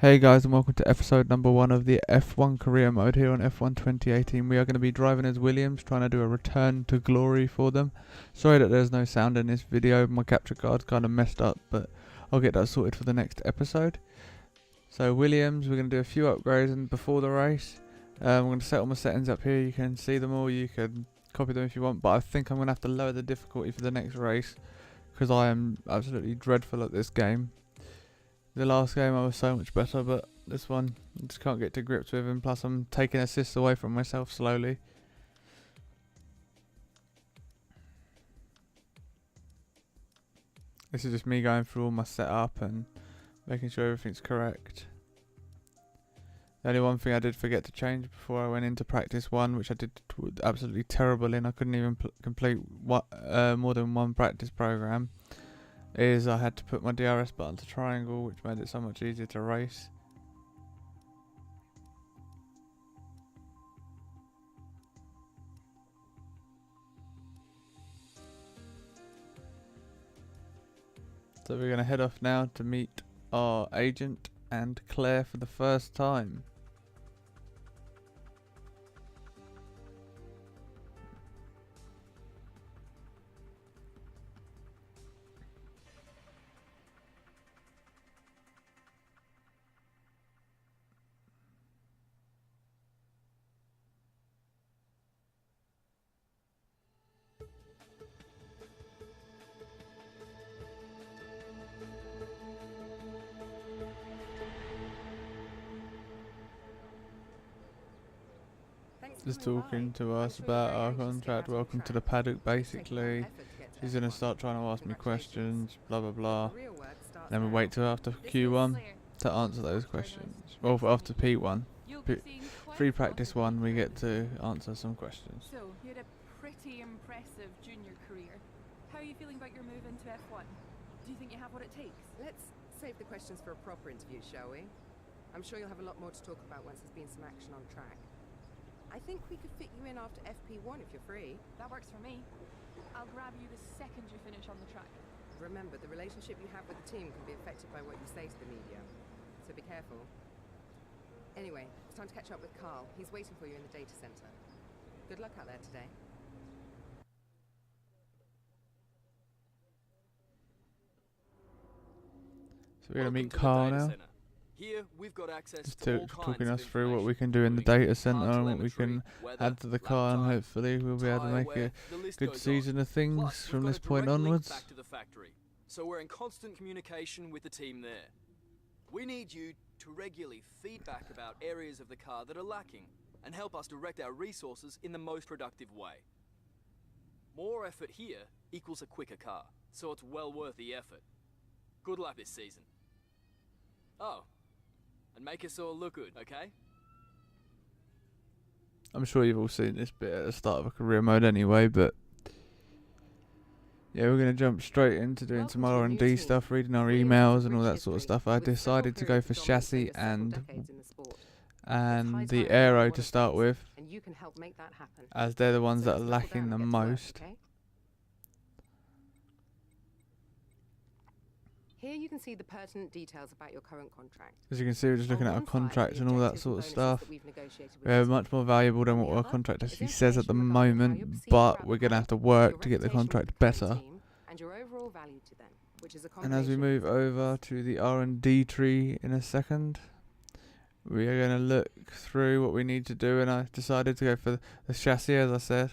Hey guys, and welcome to episode number 1 of the F1 career mode here on F1 2018. We are going to be driving as Williams, trying to do a return to glory for them. Sorry that there's no sound in this video, my capture card's kind of messed up, but I'll get that sorted for the next episode. So Williams, we're going to do a few upgrades and before the race. I'm going to set all my settings up here, you can see them all, you can copy them if you want, but I think I'm going to have to lower the difficulty for the next race, because I am absolutely dreadful at this game. The last game I was so much better, but this one I just can't get to grips with, and plus I'm taking assists away from myself slowly. This is just me going through all my setup and making sure everything's correct. The only one thing I did forget to change before I went into practice 1, which I did absolutely terrible in, I couldn't even complete more than one practice program, is I had to put my DRS button to triangle, which made it so much easier to race. So we're going to head off now to meet our agent and Claire for the first time. Just talking to us about our contract, welcome to the paddock basically. She's going to start trying to ask me questions, blah blah blah. Then we wait till after Q1 to answer those questions. Well, after P1, free practice 1, we get to answer some questions. So, you had a pretty impressive junior career. How are you feeling about your move into F1? Do you think you have what it takes? Let's save the questions for a proper interview, shall we? I'm sure you'll have a lot more to talk about once there's been some action on track. I think we could fit you in after FP1 if you're free. That works for me. I'll grab you the second you finish on the track. Remember, the relationship you have with the team can be affected by what you say to the media, so be careful. Anyway, it's time to catch up with Carl. He's waiting for you in the data center. Good luck out there today. So we're going to meet Carl now. Here we've got access Just to all talking kinds us of through what we can do in the including data center car and what we can telemetry, weather, add to the car, and lap time, hopefully we'll be able to tyre make wear, a the list good goes season on. of things Plus, from we've this got a point direct link onwards. back to the factory, so we're in constant communication with the team there. We need you to regularly feedback about areas of the car that are lacking and help us direct our resources in the most productive way. More effort here equals a quicker car, so it's well worth the effort. Good luck this season. Oh, and make us all look good, okay? I'm sure you've all seen this bit at the start of a career mode anyway, but yeah, we're going to jump straight into doing some Welcome to R&D your new stuff, team. reading our Williams emails has a and all rich that sort of history, stuff. I with several decided to go periods for of dominance chassis over several and decades in the sport. It's high and the time you aero were to one of start these, with, and you can help make that happen. as they're the ones So that are let's knuckle lacking down the and get to work, most. okay? Here you can see the pertinent details about your current contract. As you can see, we're just looking On at our one side, contract the and all that objectives sort of and bonuses stuff. that we've negotiated with We're the much team. more valuable than On what the our other contract is actually says at the information regarding how you're moment, perceived but throughout we're the going to club, have to work your to get the reputation contract with the current better. team, and your overall value to them, which is a And as we combination move of over to the R&D tree in a second, we are going to look through what we need to do, and I decided to go for the chassis, as I said.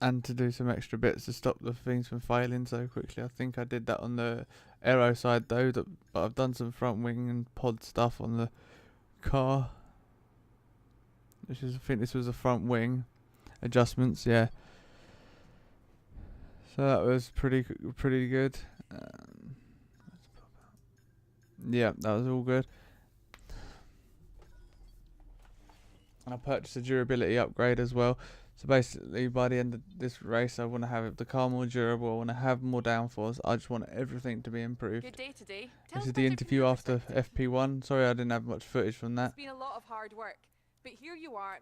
And to do some extra bits to stop the things from failing so quickly. I think I did that on the aero side though, but I've done some front wing and pod stuff on the car. I think this was a front wing adjustments, yeah. So that was pretty good. Yeah, that was all good. And I purchased a durability upgrade as well. So basically, by the end of this race, I want to have the car more durable. I want to have more downforce. I just want everything to be improved. Good day today. This is the interview after FP1. Sorry, I didn't have much footage from that. It's been a lot of hard work, but here you are.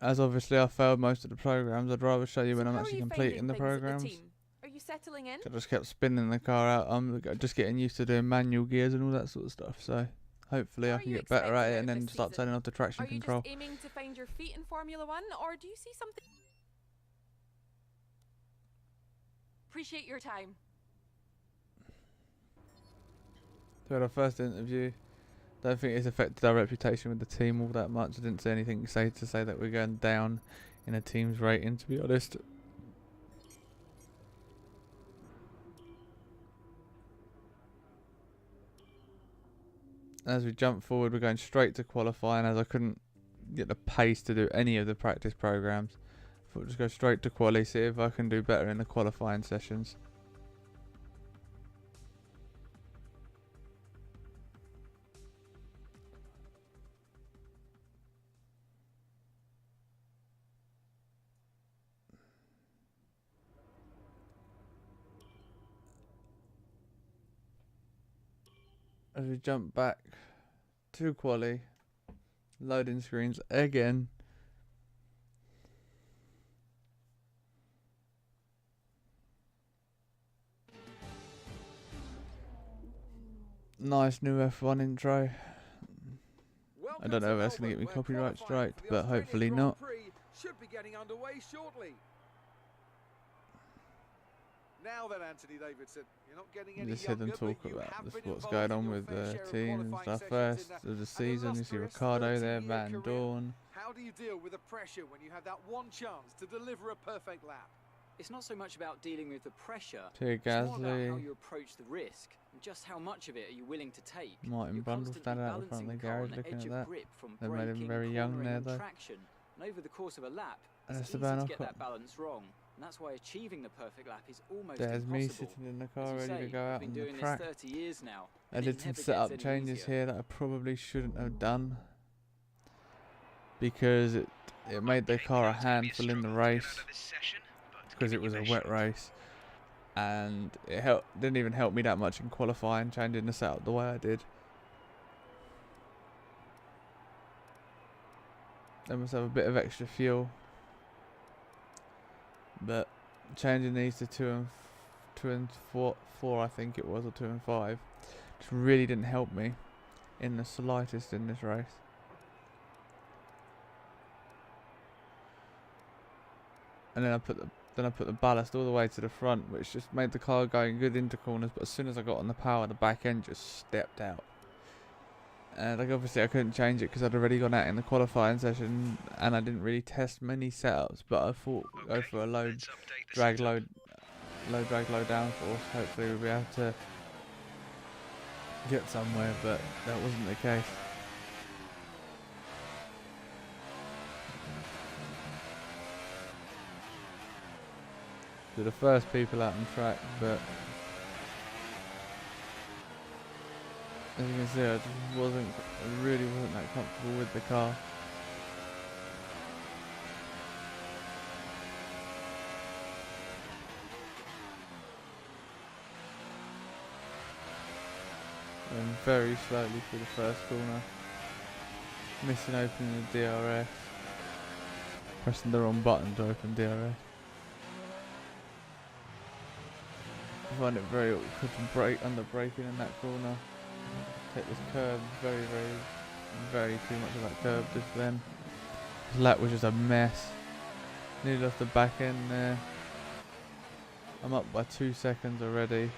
as obviously I failed most of the programs, I'd rather show you when So I'm how are actually you completing the finding things at programs. team? Are you settling in? I just kept spinning the car out. I'm just getting used to doing manual gears and all that sort of stuff. So hopefully What I are can you get better at expecting it out and of then this start season? turning off the traction Are you control. just aiming to find your feet in Formula One, or do you see something? Appreciate your time. So our first interview, don't think it's affected our reputation with the team all that much. I didn't say anything to say that we're going down in a team's rating, to be honest. As we jump forward, we're going straight to qualifying, as I couldn't get the pace to do any of the practice programs. I thought we'd just go straight to quali, see if I can do better in the qualifying sessions. As we jump back to quali, loading screens again. Nice new F1 intro. I don't know if that's going to get me copyright striked, but hopefully not. Should be getting underway shortly. Now then, Anthony Davidson, you're not getting any Just hear them younger, talk but you about have this, been what's involved going in on your with fair the share of team and qualifying stuff. sessions First in of the an season, you see illustrious Ricardo there, 30-year Van career. Dorn. How do you deal with the pressure when you have that one chance to deliver a perfect lap? It's not so much about dealing with the pressure, Pierre it's more about how Gasly, you approach the risk and just how much of it are you willing to take. Martin You're Brundle constantly standing out the front balancing of the the car garage on the looking edge at of that. grip from They made him braking, very young cornering there and though. traction. And over the course of a lap, And it's that's easy the to Ocon. get that balance wrong. And that's why achieving the perfect lap is almost There's me impossible. sitting in the As car you ready say, to go I've out been on the doing track. this 30 years now. I and did it some never setup gets any changes easier. here that I probably shouldn't have done, because it made the car a handful in the race, because it was a wet race, and it didn't even help me that much in qualifying, changing the setup the way I did. They must have a bit of extra fuel, but changing these to 2 and 4 I think it was, or 2 and 5, just really didn't help me in the slightest in this race. And then I put the ballast all the way to the front, which just made the car going good into corners. But as soon as I got on the power, the back end just stepped out. And like obviously I couldn't change it because I'd already gone out in the qualifying session, and I didn't really test many setups. But I thought go for a low drag, low downforce. Hopefully we'll be able to get somewhere, but that wasn't the case. They're the first people out on track, but as you can see, I really wasn't that comfortable with the car. And very slowly through the first corner, missing opening the DRS, pressing the wrong button to open DRS. I find it very awkward to brake under braking in that corner. Take this curve very too much of that curve just then. This lap was just a mess. Nearly off the back end there. I'm up by 2 seconds already.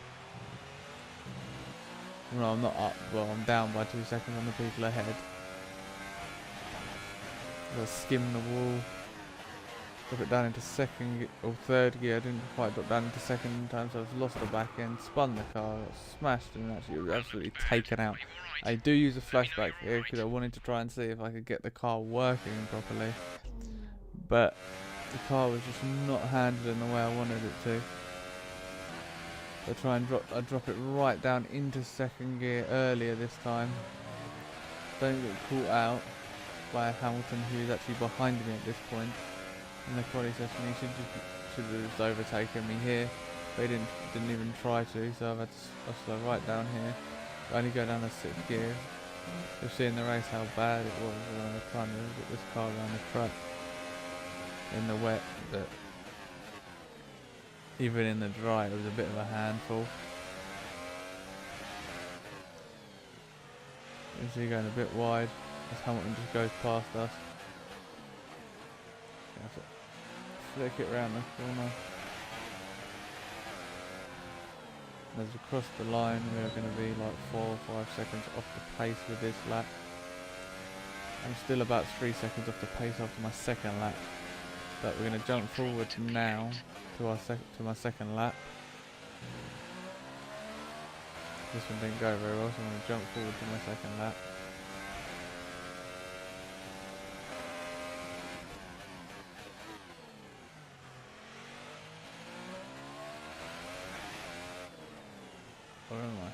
No, I'm not up. Well, I'm down by 2 seconds on the people ahead. I skimmed the wall. Drop it down into second or third gear. I didn't quite drop down into second in time, so I've lost the back end, spun the car, got smashed, and actually absolutely taken out. I do use a flashback here because I wanted to try and see if I could get the car working properly, but the car was just not handled in the way I wanted it to. I drop it right down into second gear earlier this time. Don't get caught out by Hamilton, who's actually behind me at this point. In the quali session, he should have just overtaken me here, but he didn't even try to. So I've had to slow right down here. I only go down to 6th gear. You'll see in the race how bad it was when I was trying to get this car around the track. in the wet, but even in the dry, it was a bit of a handful. You see, going a bit wide as Hamilton just goes past us. Have to flick it round the corner. As we cross the line, we are going to be like 4 or 5 seconds off the pace with this lap. I'm still about 3 seconds off the pace after my second lap, but we're going to jump forward now to my second lap. This one didn't go very well, so I'm going to jump forward to my second lap. Where am I?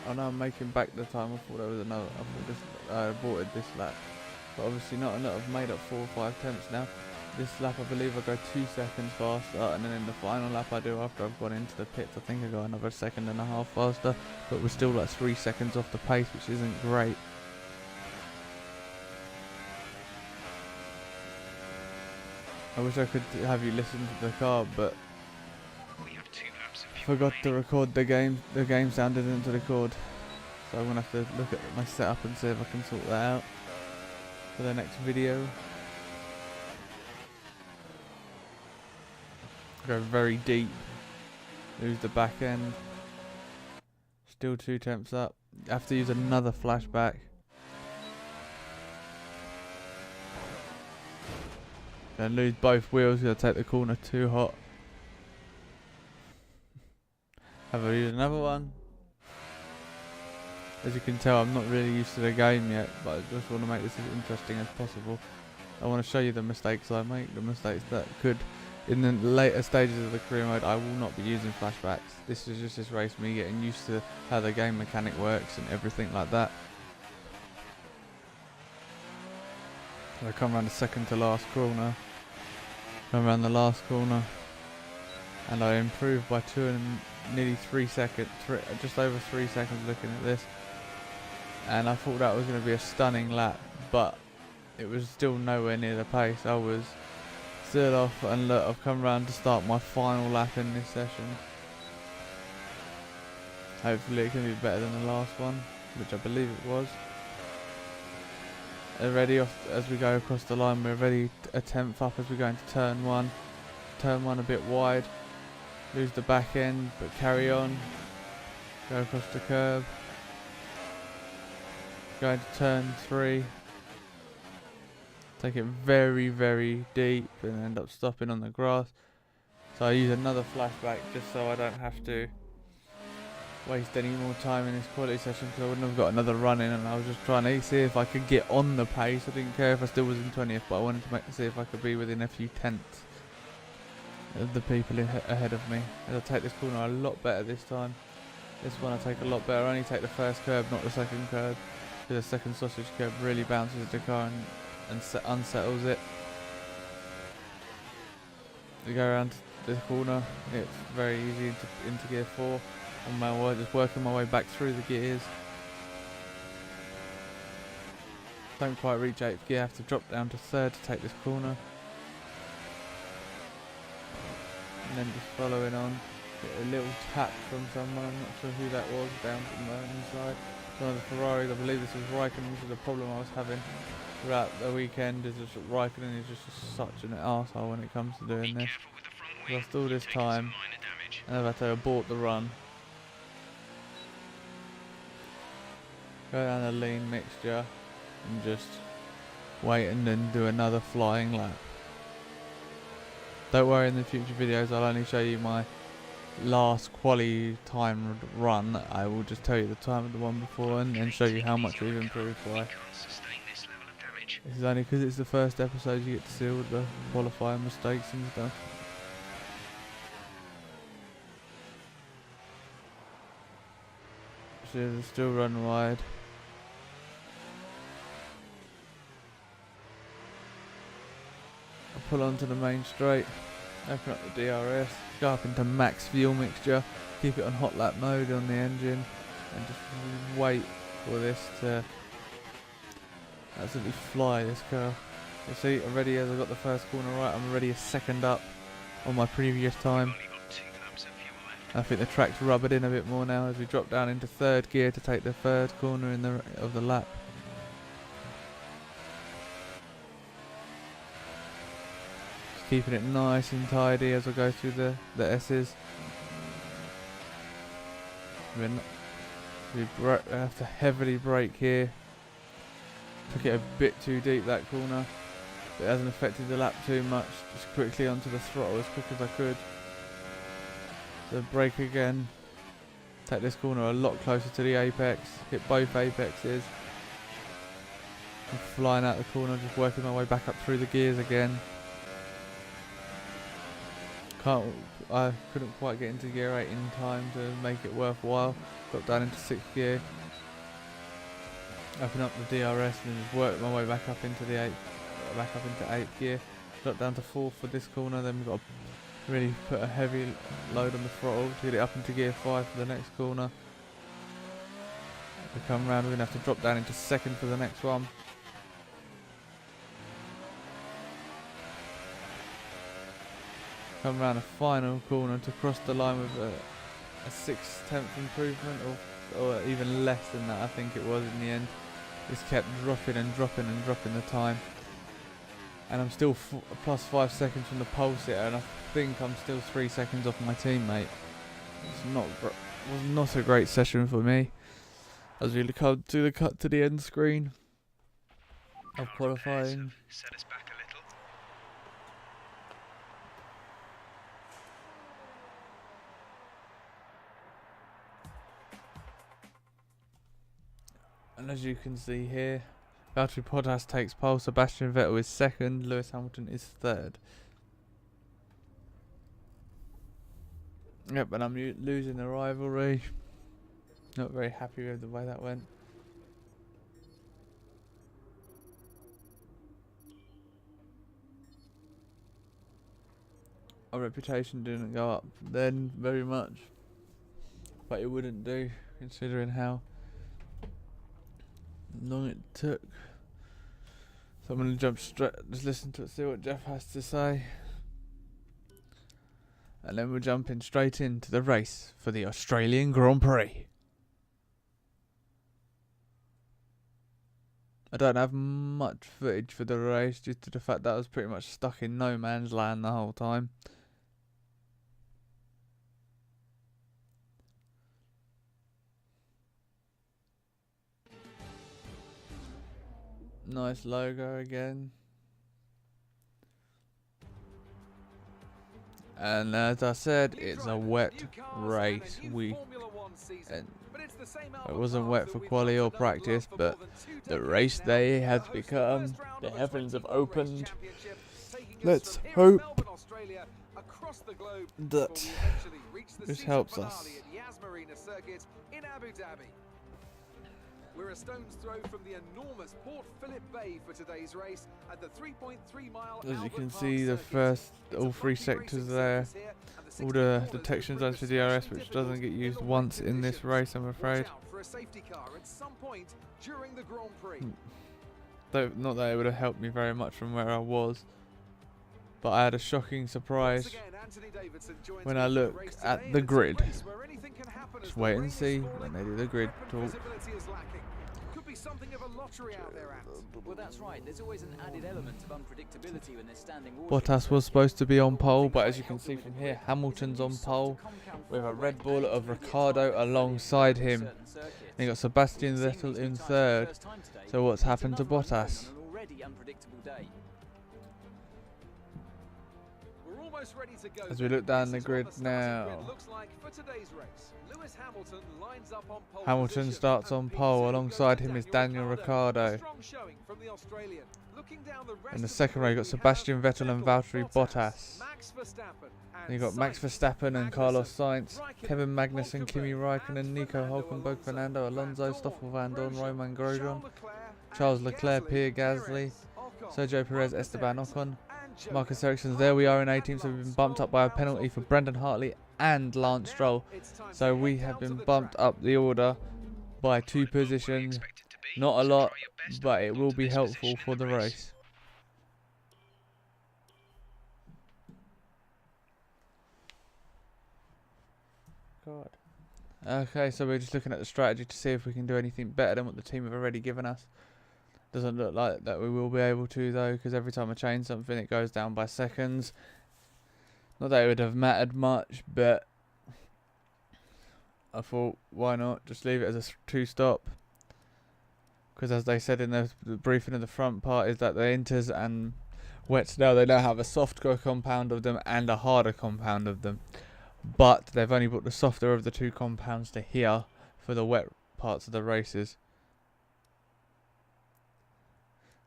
Oh no, I'm making back the time. I thought there was another. I thought this. I aborted this lap, but obviously not. I've made up 4 or 5 attempts now. This lap, I believe, I go 2 seconds faster, and then in the final lap I do after I've gone into the pits, I think I go another 1.5 seconds faster. But we're still like 3 seconds off the pace, which isn't great. I wish I could have you listen to the car, but I forgot to record the game. The game sound didn't record, so I'm gonna have to look at my setup and see if I can sort that out for the next video. Go very deep, lose the back end. Still 2 temps up. Have to use another flashback. Gonna lose both wheels, gonna take the corner too hot. Have I used another one? As you can tell, I'm not really used to the game yet, but I just want to make this as interesting as possible. I want to show you the mistakes I make, the mistakes that could, in the later stages of the career mode, I will not be using flashbacks. This is just this race, me getting used to how the game mechanic works and everything like that. I come around the second to last corner. Come around the last corner, and I improved by nearly 3 seconds, just over 3 seconds looking at this. And I thought that was going to be a stunning lap, but it was still nowhere near the pace. I was still off, and look, I've come around to start my final lap in this session. Hopefully it can be better than the last one, which I believe it was. Already off as we go across the line, we're already a 10th up as we go into turn 1. Turn 1 a bit wide, lose the back end, but carry on. Go across the curb. Go into turn 3. Take it very, very deep and end up stopping on the grass. So I use another flashback just so I don't have to waste any more time in this quality session, because I wouldn't have got another run in, and I was just trying to see if I could get on the pace. I didn't care if I still was in 20th, but I wanted to see if I could be within a few tenths of the people ahead of me. As I take this corner a lot better this time. This one I take a lot better. I only take the first curb, not the second curb, because the second sausage curb really bounces the car and unsettles it. To go around the corner, it's very easy into gear 4. On my way, just working my way back through the gears. Don't quite reach 8th gear, have to drop down to 3rd to take this corner. And then just following on, get a little tap from someone, I'm not sure who that was, down from the inside. One of the Ferraris, I believe this was Raikkonen, which is a problem I was having throughout the weekend, is just Raikkonen is just such an arsehole when it comes to doing this. Lost all this time, and I've had to abort the run. Go down a lean mixture and just wait and then do another flying lap. Don't worry, in the future videos I'll only show you my last quali time run. I will just tell you the time of the one before and then show you how much we've improved by. This is only because it's the first episode you get to see all the qualifying mistakes and stuff. So still run wide. I pull onto the main straight, Open up the DRS, go up into max fuel mixture, keep it on hot lap mode on the engine, and just wait for this to absolutely fly, this car. You see, already as I got the first corner right, I'm already a second up on my previous time. I think the track's rubbing in a bit more now as we drop down into third gear to take the third corner of the lap. Just keeping it nice and tidy as I go through the S's. We have to heavily brake here. Took it a bit too deep, that corner. But it hasn't affected the lap too much. Just quickly onto the throttle as quick as I could. So brake again. Take this corner a lot closer to the apex. Hit both apexes. I'm flying out the corner, just working my way back up through the gears again. I couldn't quite get into gear 8 in time to make it worthwhile. Got down into 6th gear. Open up the DRS and just work my way back up into the 8th gear. Got down to 4th for this corner, then we've got to really put a heavy load on the throttle to get it up into gear 5 for the next corner. We come round, we're going to have to drop down into 2nd for the next one. Come round a final corner to cross the line with a 6/10 improvement, or even less than that I think it was in the end. Just kept dropping and dropping and dropping the time. And I'm still plus 5 seconds from the pole sitter, and I think I'm still 3 seconds off my teammate. It's was not a great session for me. As we come to the cut to the end screen of qualifying. Set us back a little. And as you can see here, Valtteri Bottas takes pole, Sebastian Vettel is 2nd, Lewis Hamilton is 3rd. Yep, and I'm losing the rivalry. Not very happy with the way that went. Our reputation didn't go up then very much, but it wouldn't do considering how long it took. So I'm going to jump straight, just listen to it, see what Jeff has to say, and then we're jumping straight into the race for the Australian Grand Prix. I don't have much footage for the race due to the fact that I was pretty much stuck in no man's land the whole time. Nice logo again. And as I said, it's a wet race week. And it wasn't wet for quali or practice, but the race day has become. The heavens have opened. Let's hope that this helps us. We're a stone's throw from the enormous Port Phillip Bay for today's race at the 3.3 mile. As you can see, the first, all 3 sectors there, all the detection zones for DRS, which doesn't get used once in this race, I'm afraid. Though, not that it would have helped me very much from where I was, but I had a shocking surprise when I look at the grid. Just wait and see when they do the grid talk. Something of a lottery out there, Well, that's right. There's always an added element of unpredictability when they're standing. Bottas was supposed to be on pole, but as you can see from here, Hamilton's on pole with a Red Bull of Ricciardo alongside him. And you got Sebastian Vettel in 3rd. So what's happened to Bottas? As we look down the grid now, Hamilton starts on pole, alongside him is Daniel Ricciardo. In the second row, you got Sebastian Vettel and Valtteri Bottas. Then you got Max Verstappen and Carlos Sainz, Kevin Magnussen, Kimi Raikkonen, Nico Hulkenberg, Fernando Alonso, Stoffel Van Dorn, Romain Grosjean, Charles Leclerc, Pierre Gasly, Sergio Perez, Esteban Ocon, joker. Marcus Ericsson's there. We are in 18, so we've been bumped up by a penalty for Brendan Hartley and Lance Stroll. So we have been bumped up the order by 2 positions. Not a lot, but it will be helpful for the race. God. Okay, so we're just looking at the strategy to see if we can do anything better than what the team have already given us. Doesn't look like that we will be able to though, because every time I change something it goes down by seconds. Not that it would have mattered much, but I thought why not just leave it as a 2-stop, because as they said in the briefing of the front part is that the Inters and wets now, they now have a softer compound of them and a harder compound of them, but they've only brought the softer of the 2 compounds to here for the wet parts of the races.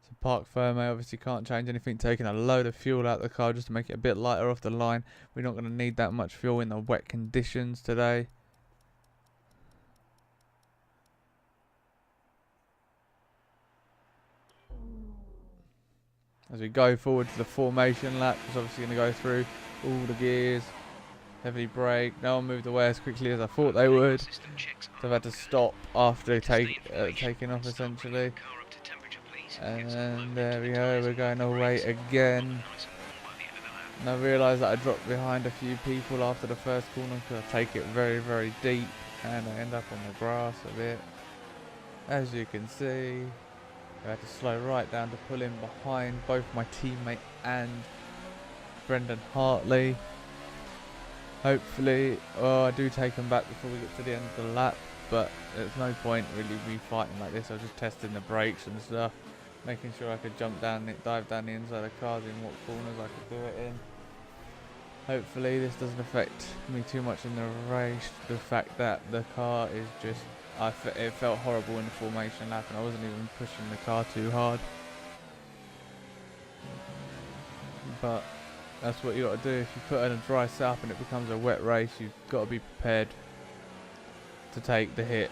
So Parc Fermé obviously can't change anything, taking a load of fuel out of the car just to make it a bit lighter off the line. We're not going to need that much fuel in the wet conditions today. As we go forward to the formation lap, it's obviously going to go through all the gears, heavily brake. No one moved away as quickly as I thought they would. So I've had to stop after taking off essentially. And there we go, we're going away again. And I realised that I dropped behind a few people after the first corner because I take it very, very deep and I end up on the grass a bit. As you can see, I had to slow right down to pull in behind both my teammate and Brendan Hartley. Hopefully, I do take them back before we get to the end of the lap, but there's no point really fighting like this. I was just testing the brakes and stuff, making sure I could dive down the inside of the cars in what corners I could do it in. Hopefully this doesn't affect me too much in the race. The fact that the car is just, it felt horrible in the formation lap and I wasn't even pushing the car too hard. But that's what you got to do. If you put in a dry setup and it becomes a wet race, you've got to be prepared to take the hit.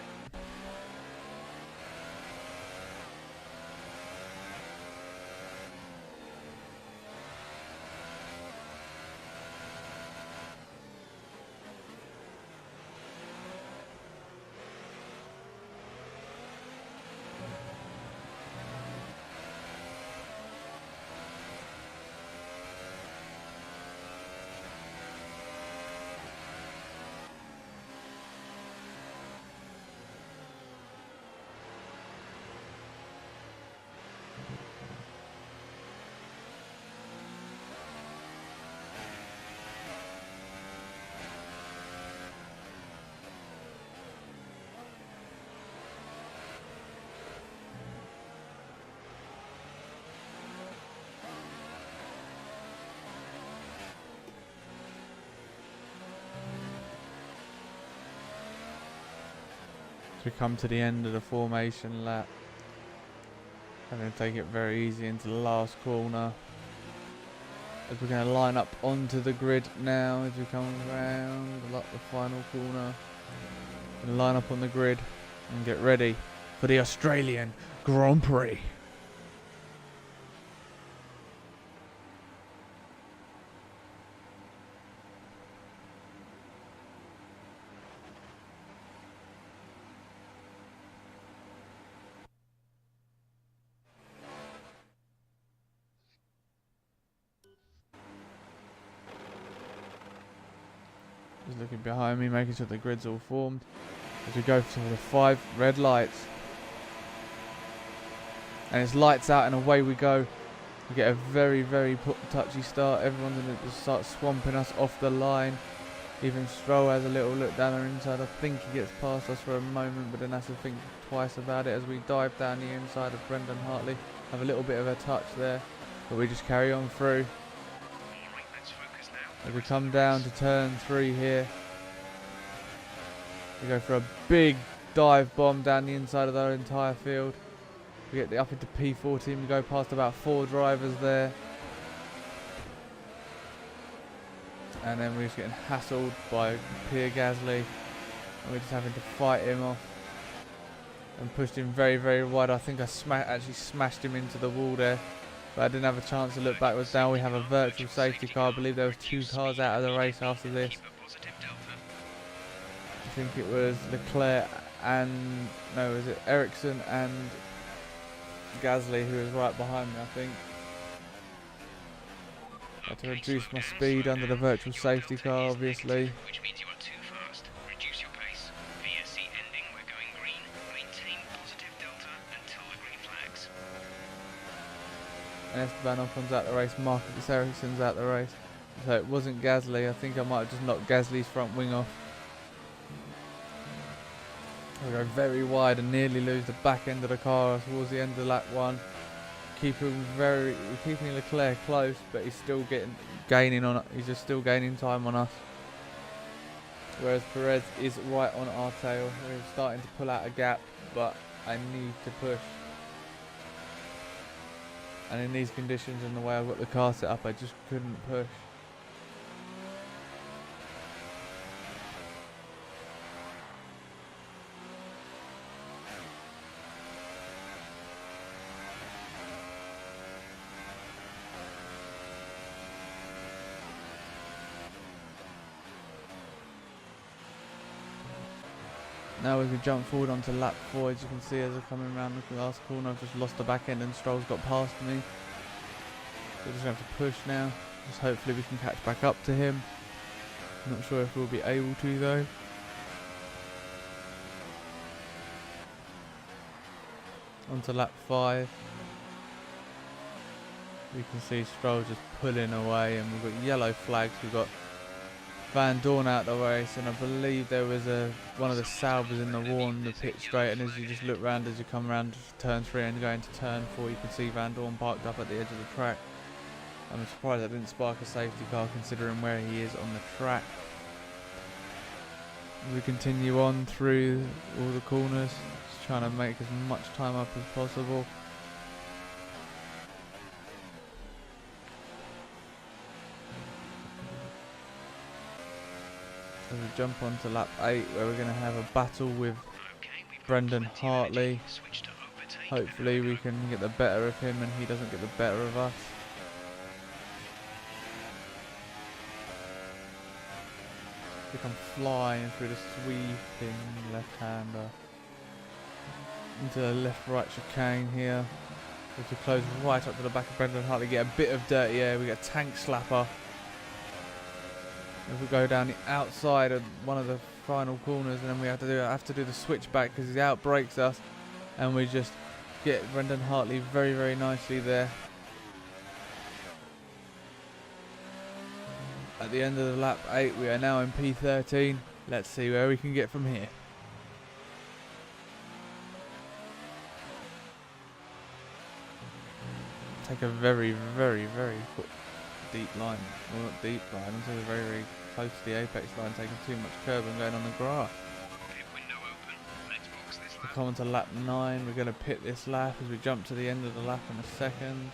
As we come to the end of the formation lap, I'm going to take it very easy into the last corner. As we're going to line up onto the grid now as we come around the final corner. Going to line up on the grid and get ready for the Australian Grand Prix. Just looking behind me, making sure the grid's all formed. As we go to the 5 red lights. And it's lights out and away we go. We get a very, very touchy start. Everyone's going to just start swamping us off the line. Even Stroll has a little look down our inside. I think he gets past us for a moment, but then has to think twice about it as we dive down the inside of Brendan Hartley. Have a little bit of a touch there, but we just carry on through. As we come down to turn 3 here, we go for a big dive bomb down the inside of our entire field. We get up into P14, we go past about 4 drivers there. And then we're just getting hassled by Pierre Gasly. And we're just having to fight him off. And pushed him very, very wide. I think I actually smashed him into the wall there. but I didn't have a chance to look backwards. Now we have a virtual safety car. I believe there was 2 cars out of the race after this. I think it was Leclerc and, no, was it Ericsson and Gasly who was right behind me, I think. I had to reduce my speed under the virtual safety car, obviously. Which means you are too fast. Reduce your pace. VSC ending, we're going green. Maintain positive delta until the green flags. And Esteban Ocon's out the race, Marcus Ericsson's out the race. So it wasn't Gasly. I think I might have just knocked Gasly's front wing off. I go very wide and nearly lose the back end of the car towards the end of lap 1. Keeping Leclerc close, but he's still gaining on. He's just still gaining time on us. Whereas Perez is right on our tail. We're starting to pull out a gap, but I need to push. And in these conditions and the way I've got the car set up, I just couldn't push. Now we can jump forward onto lap 4. As you can see, as I'm coming around the last corner, I've just lost the back end and Stroll's got past me. We're just going to have to push now. Just hopefully we can catch back up to him. Not sure if we'll be able to though. Onto lap 5. You can see Stroll just pulling away, and we've got yellow flags. We've got Van Dorn out the race, and I believe there was one of the Saubers in the wall on the pit straight, and as you just look round as you come around turn 3 and go into turn 4, you can see Van Dorn parked up at the edge of the track. I'm surprised I didn't spark a safety car considering where he is on the track. We continue on through all the corners, just trying to make as much time up as possible. So we jump on to lap 8, where we're going to have a battle with Brendan Hartley. Hopefully we can get the better of him and he doesn't get the better of us. We come flying through the sweeping left-hander into the left-right chicane here. We can close right up to the back of Brendan Hartley, get a bit of dirty air. We get a tank slapper. If we go down the outside of one of the final corners, and then we have to do the switchback because he outbrakes us, and we just get Brendan Hartley very, very nicely there. At the end of the lap 8, we are now in P13. Let's see where we can get from here. Take a very, very, very deep line. Well, not deep line, I'm saying very, very close to the apex line, taking too much curb and going on the grass. We come on to lap 9. We're going to pit this lap as we jump to the end of the lap in a second.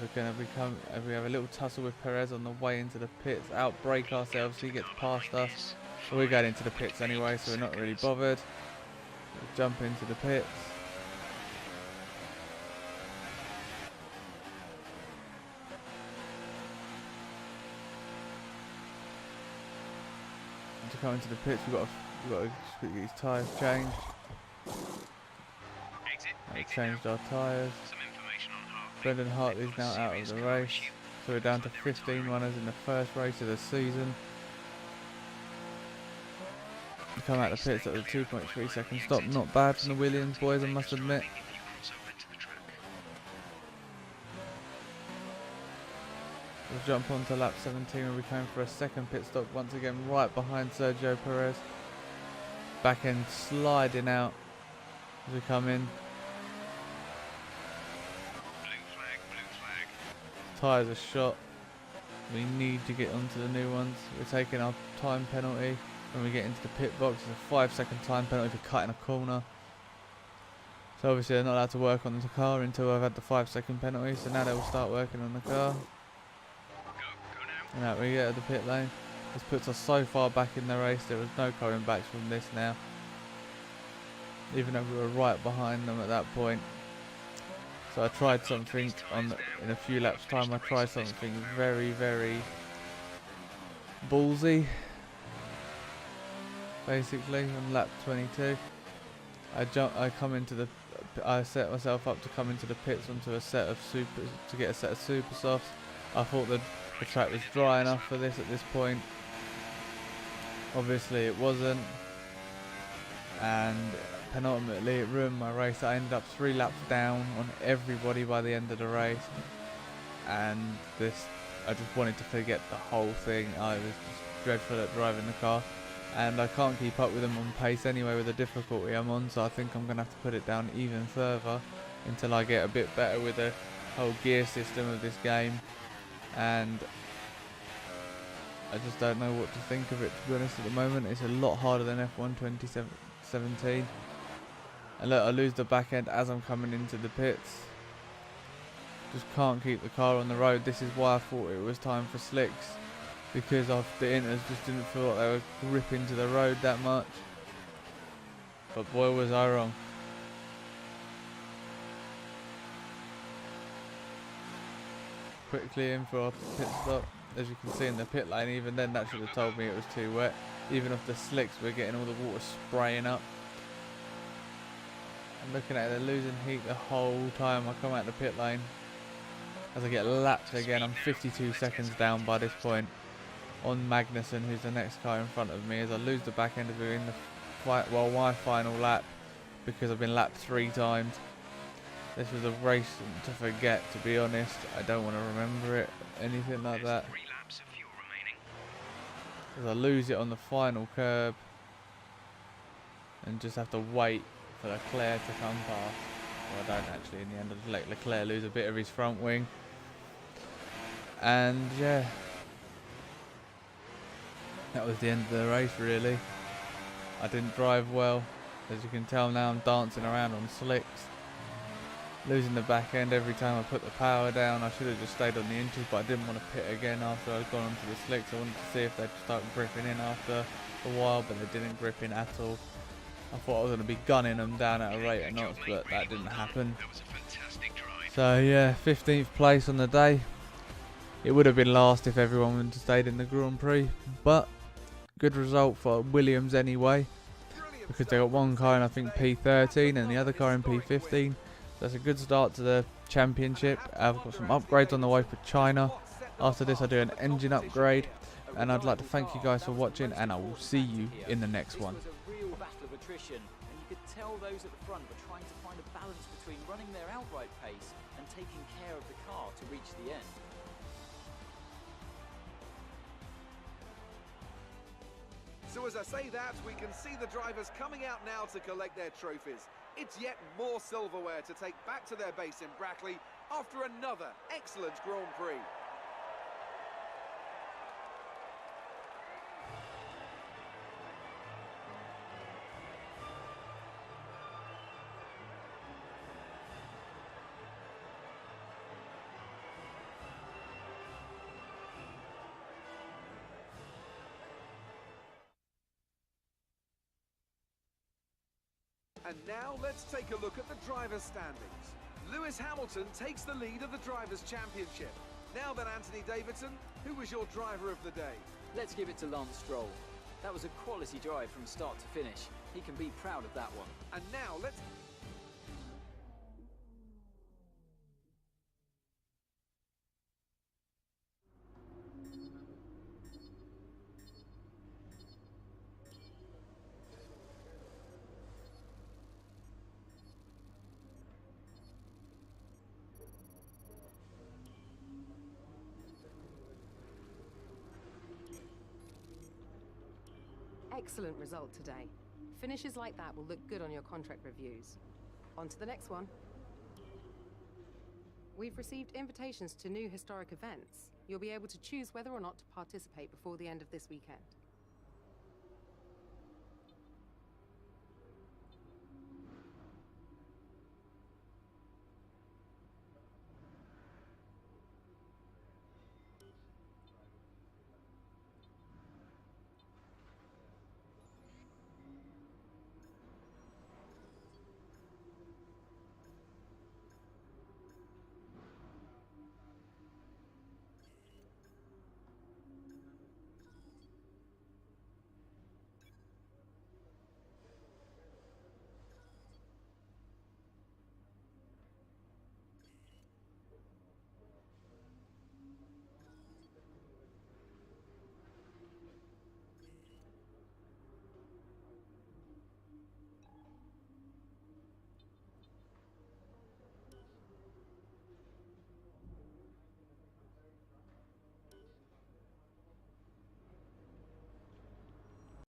If we have a little tussle with Perez on the way into the pits, outbrake ourselves, he gets past us. But we're going into the pits anyway, so we're not really bothered. We'll jump into the pits. To come into the pits, we've got to get these tyres changed. We've changed our tyres. Brendan Hartley's now out of the race, so we're down to 15 runners in the first race of the season. We come out of the pits at a 2.3 second stop, not bad from the Williams boys, I must admit. We'll jump on to lap 17 where we came for a second pit stop, once again right behind Sergio Perez. Back end sliding out as we come in. Tyres are shot. We need to get onto the new ones. We're taking our time penalty when we get into the pit box. It's a 5-second time penalty for cutting a corner. So obviously they're not allowed to work on the car until I've had the 5-second penalty. So now they will start working on the car. And out we get at the pit lane. This puts us so far back in the race. There was no coming back from this now. Even though we were right behind them at that point. So I tried something in a few laps time. I tried something very, very ballsy. Basically, on lap 22, I set myself up to come into the pits onto a set of to get a set of super softs. I thought the track was dry enough for this at this point. Obviously it wasn't, and penultimately it ruined my race. I ended up 3 laps down on everybody by the end of the race, and I just wanted to forget the whole thing. I was just dreadful at driving the car, and I can't keep up with them on pace anyway with the difficulty I'm on, so I think I'm going to have to put it down even further until I get a bit better with the whole gear system of this game. And I just don't know what to think of it, to be honest. At the moment it's a lot harder than F1 2017. And look, I lose the back end as I'm coming into the pits. Just can't keep the car on the road. This is why I thought it was time for slicks, because the inters just didn't feel like they were gripping to the road that much. But boy was I wrong. Quickly in for a pit stop. As you can see in the pit lane, even then that should have told me it was too wet. Even off the slicks we're getting all the water spraying up. I'm looking at it, they're losing heat the whole time I come out the pit lane. As I get lapped again, I'm 52 seconds down by this point on Magnussen, who's the next car in front of me, as I lose the back end of it in my final lap, because I've been lapped 3 times. This was a race to forget, to be honest. I don't want to remember it, anything like that. 3 laps of fuel remaining. As I lose it on the final curb and just have to wait for Leclerc to come past. Well, I don't actually in the end. I just let Leclerc lose a bit of his front wing. And yeah, that was the end of the race really. I didn't drive well. As you can tell now, I'm dancing around on slicks. Losing the back end every time I put the power down. I should have just stayed on the inches, but I didn't want to pit again after I'd gone onto the slicks. I wanted to see if they'd start gripping in after a while, but they didn't grip in at all. I thought I was going to be gunning them down at a rate of knots, but that didn't happen. That was a fantastic drive. So yeah, 15th place on the day. It would have been last if everyone had stayed in the Grand Prix, but good result for Williams anyway, because they got one car in I think P13 and the other car in P15. That's a good start to the championship. I've got some upgrades on the way for China. After this I do an engine upgrade, and I'd like to thank you guys for watching, and I will see you in the next one. This was a real battle of attrition, and you could tell those at the front were trying to find a balance between running their outright pace and taking care of the car to reach the end. So as I say that, we can see the drivers coming out now to collect their trophies. It's yet more silverware to take back to their base in Brackley after another excellent Grand Prix. And now let's take a look at the drivers' standings. Lewis Hamilton takes the lead of the Drivers' Championship. Now then, Anthony Davidson, who was your driver of the day? Let's give it to Lance Stroll. That was a quality drive from start to finish. He can be proud of that one. And now let's... Excellent result today. Finishes like that will look good on your contract reviews. On to the next one. We've received invitations to new historic events. You'll be able to choose whether or not to participate before the end of this weekend.